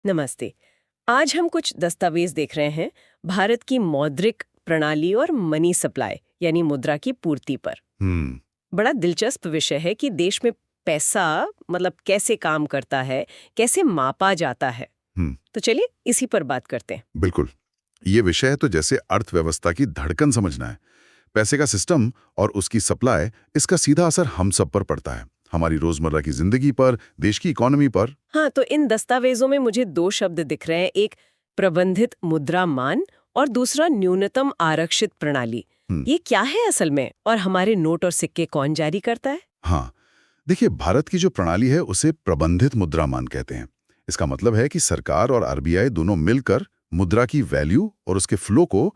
नमस्ते। आज हम कुछ दस्तावेज देख रहे हैं भारत की मौद्रिक प्रणाली और मनी सप्लाई यानी मुद्रा की पूर्ति पर। हम्म। बड़ा दिलचस्प विषय है कि देश में पैसा मतलब कैसे काम करता है, कैसे मापा जाता है। हम्म। तो चलिए इसी पर बात करते हैं। बिल्कुल। ये विषय है तो जैसे अर्थव्यवस्था की धड़कन समझना है। पैसे का सिस्टम और उसकी सप्लाई, इसका सीधा असर हम सब पर पड़ता है, हमारी रोजमर्रा की जिंदगी पर, देश की इकोनॉमी पर। हाँ, तो इन दस्तावेजों में मुझे दो शब्द दिख रहे हैं, एक प्रबंधित मुद्रा मान और दूसरा न्यूनतम आरक्षित प्रणाली। हम्म। ये क्या है असल में, और हमारे नोट और सिक्के कौन जारी करता है? हाँ, देखिए, भारत की जो प्रणाली है उसे प्रबंधित मुद्रा मान कहते हैं। इसका मतलब है कि सरकार और आरबीआई दोनों मिलकर मुद्रा की वैल्यू और उसके फ्लो को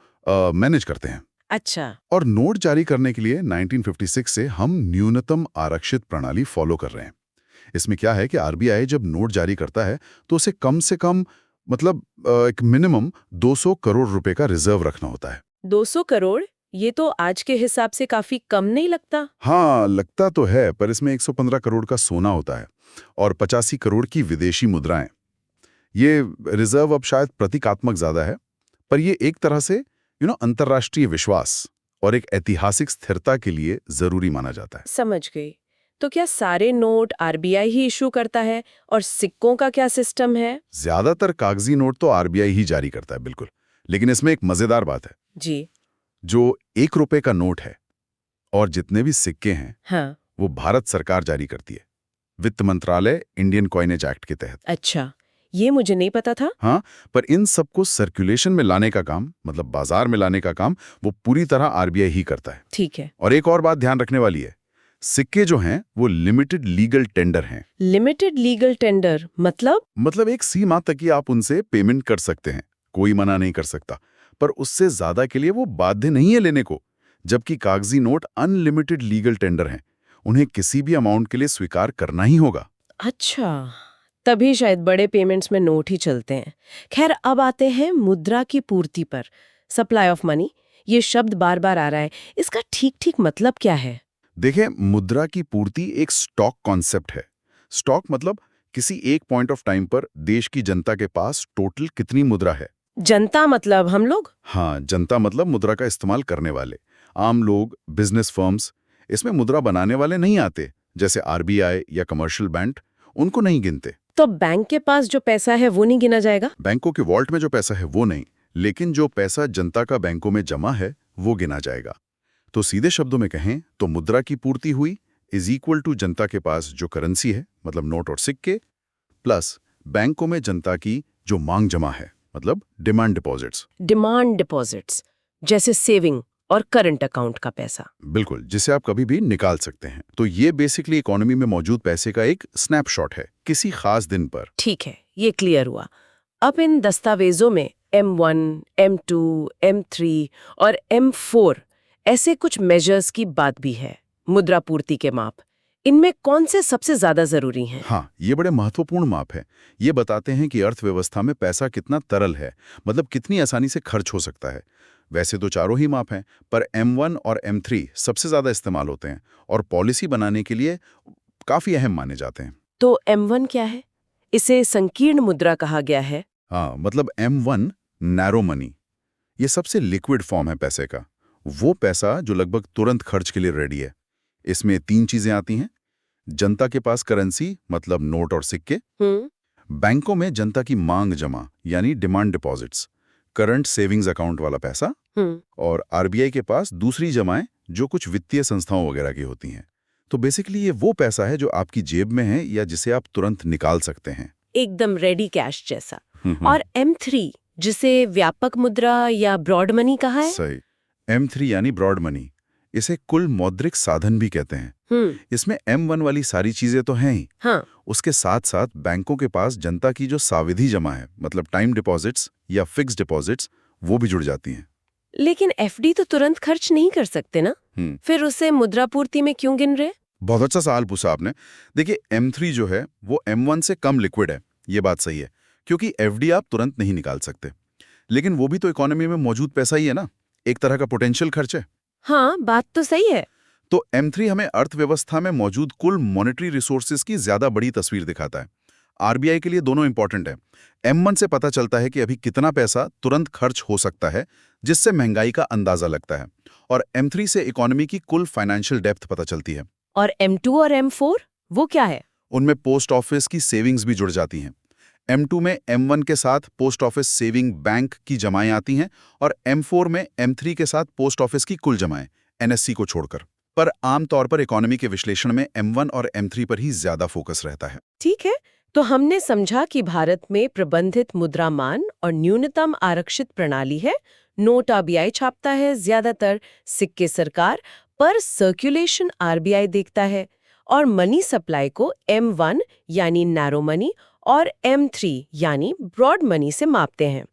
मैनेज करते हैं। अच्छा। और नोट जारी करने के लिए 1956 से हम न्यूनतम आरक्षित प्रणाली फॉलो कर रहे हैं। इसमें क्या है कि आरबीआई जब नोट जारी करता है तो उसे कम से कम मतलब एक मिनिमम 200 करोड़ रुपए का रिजर्व रखना होता है। 200 करोड़? ये तो आज के हिसाब से काफी कम नहीं लगता? हाँ, लगता तो है, पर इसमें 115 करोड़ का सोना होता है और 85 करोड़ की विदेशी मुद्राएं। ये रिजर्व अब शायद प्रतीकात्मक ज्यादा है, पर ये एक तरह से अंतर्राष्ट्रीय विश्वास और एक ऐतिहासिक स्थिरता के लिए जरूरी माना जाता है। समझ गई। तो क्या सारे नोट आरबीआई ही इशू करता है, और सिक्कों का क्या सिस्टम है? ज्यादातर कागजी नोट तो आरबीआई ही जारी करता है, बिल्कुल। लेकिन इसमें एक मजेदार बात है। जी। जो 1 रुपए का नोट है और जितने भी सिक्के हैं, हाँ। वो भारत सरकार जारी करती है, वित्त मंत्रालय इंडियन कॉइनेज एक्ट के तहत। अच्छा, ये मुझे नहीं पता था। हाँ, पर इन सबको सर्कुलेशन में लाने का काम, मतलब बाजार में लाने का काम, वो पूरी तरह आरबीआई ही करता है। ठीक है। और एक और बात ध्यान रखने वाली है, सिक्के जो हैं वो लिमिटेड लीगल टेंडर हैं। लिमिटेड लीगल टेंडर मतलब एक सीमा तक ही आप उनसे पेमेंट कर सकते हैं, कोई मना नहीं कर सकता, पर उससे ज्यादा के लिए वो बाध्य नहीं है लेने को। जबकि कागजी नोट अनलिमिटेड लीगल टेंडर हैं, उन्हें किसी भी अमाउंट के लिए स्वीकार करना ही होगा। अच्छा, तभी शायद बड़े पेमेंट्स में नोट ही चलते हैं। खैर, अब आते हैं मुद्रा की पूर्ति पर। सप्लाई ऑफ मनी, ये शब्द बार बार आ रहा है, इसका ठीक ठीक मतलब क्या है? देखें, मुद्रा की पूर्ति एक स्टॉक कॉन्सेप्ट है। स्टॉक मतलब किसी एक पॉइंट ऑफ टाइम पर देश की जनता के पास टोटल कितनी मुद्रा है। जनता मतलब हम लोग? हाँ, जनता मतलब मुद्रा का इस्तेमाल करने वाले, आम लोग, बिजनेस फर्म्स। इसमें मुद्रा बनाने वाले नहीं आते, जैसे आरबीआई या कमर्शियल बैंक, उनको नहीं गिनते। तो बैंक के पास जो पैसा है वो नहीं गिना जाएगा? बैंकों के वॉल्ट में जो पैसा है वो नहीं, लेकिन जो पैसा जनता का बैंकों में जमा है वो गिना जाएगा। तो सीधे शब्दों में कहें तो मुद्रा की पूर्ति हुई इज इक्वल टू जनता के पास जो करेंसी है, मतलब नोट और सिक्के, प्लस बैंकों में जनता की जो मांग जमा है, मतलब डिमांड डिपॉजिट्स। डिमांड डिपॉजिट्स, जैसे सेविंग और करंट अकाउंट का पैसा। बिल्कुल, जिसे आप कभी भी निकाल सकते हैं। तो ये बेसिकली इकोनॉमी में मौजूद पैसे का एक स्नैपशॉट है किसी खास दिन पर। ठीक है, ये क्लियर हुआ। अब इन दस्तावेजों में M1, M2, M3 और M4 ऐसे कुछ मेजर्स की बात भी है, मुद्रा पूर्ति के माप। इनमें कौन से सबसे ज्यादा जरूरी हैं? हाँ, ये बड़े महत्वपूर्ण माप है। ये बताते हैं कि अर्थव्यवस्था में पैसा कितना तरल है, मतलब कितनी आसानी से खर्च हो सकता है। वैसे तो चारों ही माप हैं, पर M1 और M3 सबसे ज्यादा इस्तेमाल होते हैं और पॉलिसी बनाने के लिए काफी अहम माने जाते हैं। तो M1 क्या है? इसे संकीर्ण मुद्रा कहा गया है। हाँ, मतलब M1 नैरो मनी, ये सबसे लिक्विड फॉर्म है पैसे का। वो पैसा जो लगभग तुरंत खर्च के लिए रेडी है। इसमें 3 चीजें आती हैं: जनता के पास करेंसी, मतलब नोट और सिक्के; बैंकों में जनता की मांग जमा यानी demand deposits, current savings account वाला पैसा; और आरबीआई के पास दूसरी जमाएं जो कुछ वित्तीय संस्थाओं वगैरह की होती हैं। तो बेसिकली ये वो पैसा है जो आपकी जेब में है या जिसे आप तुरंत निकाल सकते हैं। एकदम रेडी कैश जैसा। और M3, जिसे व्यापक मुद्रा या ब्रॉड मनी कहा है? सही, M3 यानी ब्रॉड मनी। इसे कुल मौद्रिक साधन भी कहते हैं। इसमें M1 वाली सारी चीजें तो हैं ही, हाँ। उसके साथ साथ बैंकों के पास जनता की जो सावधि जमा है, मतलब टाइम डिपॉजिट्स या फिक्स डिपॉजिट्स, वो भी जुड़ जाती हैं। लेकिन एफडी तो तुरंत खर्च नहीं कर सकते ना, फिर उसे मुद्रा पूर्ति में क्यों गिन रहे? बहुत अच्छा सवाल पूछा आपने। देखिए, M3 जो है वो M1 से कम लिक्विड है, ये बात सही है, क्योंकि एफडी आप तुरंत नहीं निकाल सकते। लेकिन वो भी तो इकोनॉमी में मौजूद पैसा ही है ना, एक तरह का पोटेंशियल खर्च है। हाँ, बात तो सही है। तो M3 हमें अर्थव्यवस्था में मौजूद कुल मॉनेटरी रिसोर्सेज की ज्यादा बड़ी तस्वीर दिखाता है। आरबीआई के लिए दोनों इंपॉर्टेंट है। M1 से पता चलता है कि अभी कितना पैसा तुरंत खर्च हो सकता है, जिससे महंगाई का अंदाजा लगता है। और M3 से इकोनॉमी की कुल फाइनेंशियल डेप्थ पता चलती है। और M2 और M4 वो क्या है? उनमें पोस्ट ऑफिस की सेविंग्स भी जुड़ जाती हैं। M2 में M1 के साथ पोस्ट ऑफिस सेविंग बैंक की जमाएं आती हैं और M4 में M3 के साथ पोस्ट ऑफिस की कुल जमाएं, NSC को छोड़कर। पर आमतौर पर इकोनॉमी के विश्लेषण में M1 और M3 पर ही ज्यादा फोकस रहता है। ठीक है, तो हमने समझा कि भारत में प्रबंधित मुद्रामान और न्यूनतम आरक्षित प्रणाली है। नोट आरबीआई छापता है ज्यादातर, सिक्के सरकार, पर सर्कुलेशन आरबीआई देखता है। और मनी सप्लाई को M1 यानी नैरो मनी और M3 यानी ब्रॉड मनी से मापते हैं।